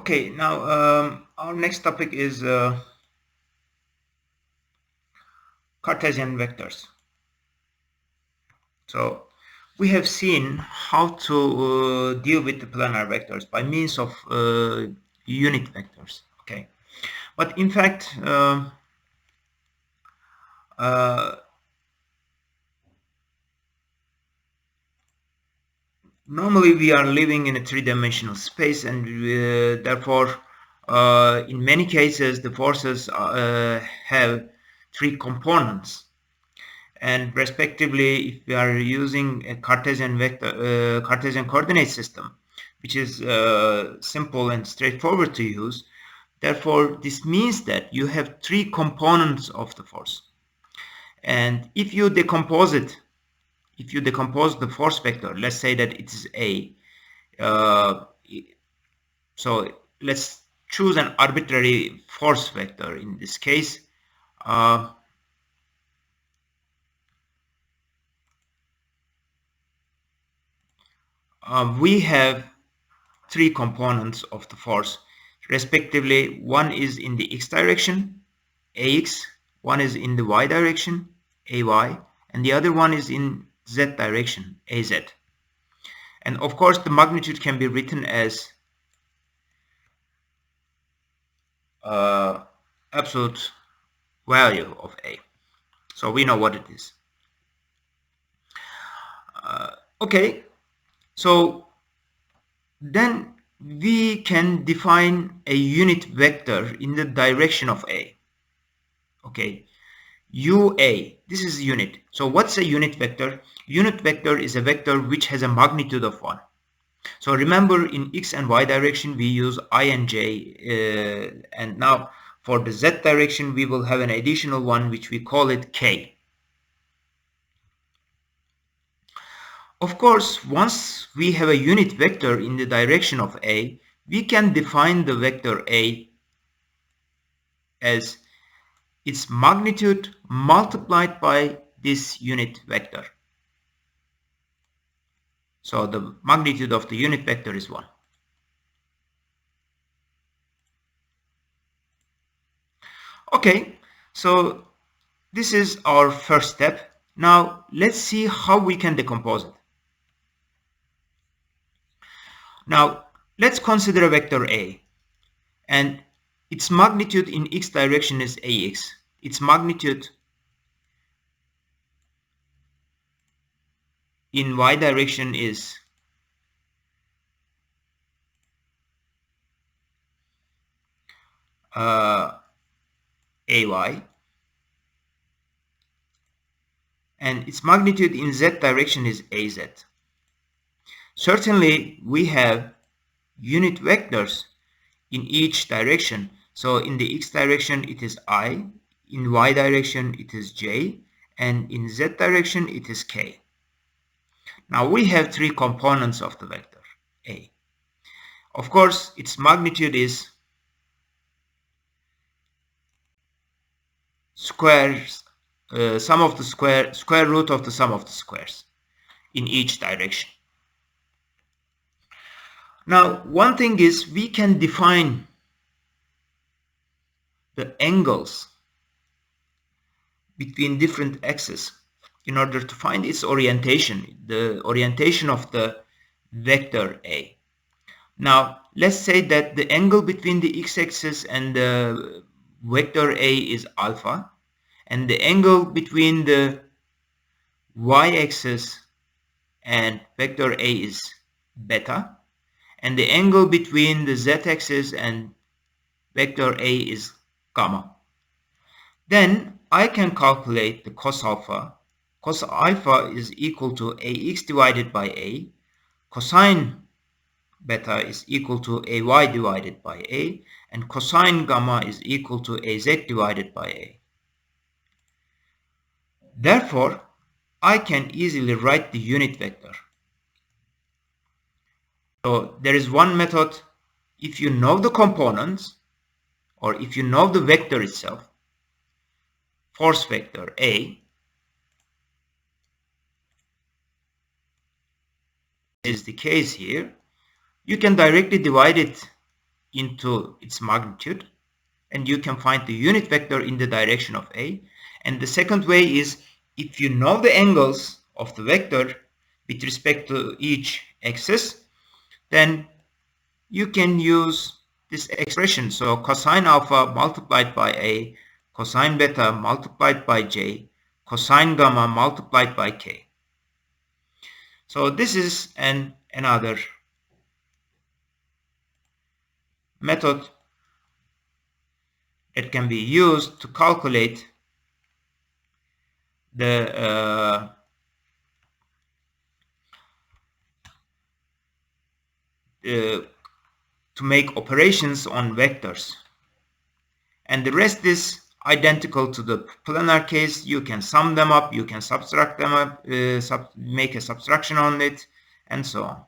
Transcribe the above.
Okay, now our next topic is Cartesian vectors. So we have seen how to deal with the planar vectors by means of unit vectors. Okay, but in fact, uh, normally we are living in a three-dimensional space, and therefore, in many cases, the forces have three components. And respectively, if we are using a Cartesian coordinate system, which is simple and straightforward to use, therefore this means that you have three components of the force. And if you decompose the force vector, let's say that it is A. Uh, so let's choose an arbitrary force vector in this case. We have three components of the force, respectively. One is in the x direction, ax, one is in the y direction, ay, and the other one is in z direction, az. And of course, the magnitude can be written as absolute value of a. So we know what it is. Okay, so then we can define a unit vector in the direction of a. Okay, UA, this is unit. So what's a unit vector? Unit vector is a vector which has a magnitude of 1. So remember, in x and y direction we use I and j, and now for the z direction we will have an additional one which we call it k. Of course, once we have a unit vector in the direction of a, we can define the vector a as its magnitude multiplied by this unit vector. So the magnitude of the unit vector is 1. Okay, so this is our first step. Now let's see how we can decompose it. Now let's consider a vector A, and its magnitude in x direction is ax. Its magnitude in y direction is ay, and its magnitude in z direction is az. Certainly we have unit vectors in each direction. So in the x direction it is I, in y direction it is j, and in z direction it is k. Now we have three components of the vector A. Of course, its magnitude is squares, sum of the square root of the sum of the squares in each direction. Now, one thing is we can define the angles between different axes in order to find its orientation, the orientation of the vector A. Now, let's say that the angle between the x-axis and the vector A is alpha, and the angle between the y-axis and vector A is beta, and the angle between the z-axis and vector A is gamma. Then I can calculate the cos alpha. Cos alpha is equal to ax divided by a. Cosine beta is equal to ay divided by a, and cosine gamma is equal to az divided by a. Therefore, I can easily write the unit vector. So there is one method. If you know the components, or if you know the vector itself, force vector A is the case here, you can directly divide it into its magnitude, and you can find the unit vector in the direction of A. And the second way is, if you know the angles of the vector with respect to each axis, then you can use this expression. So cosine alpha multiplied by A, cosine beta multiplied by J, cosine gamma multiplied by K. So this is another method that can be used to calculate the to make operations on vectors, and the rest is identical to the planar case. You can sum them up, you can subtract them up, make a subtraction on it, and so on.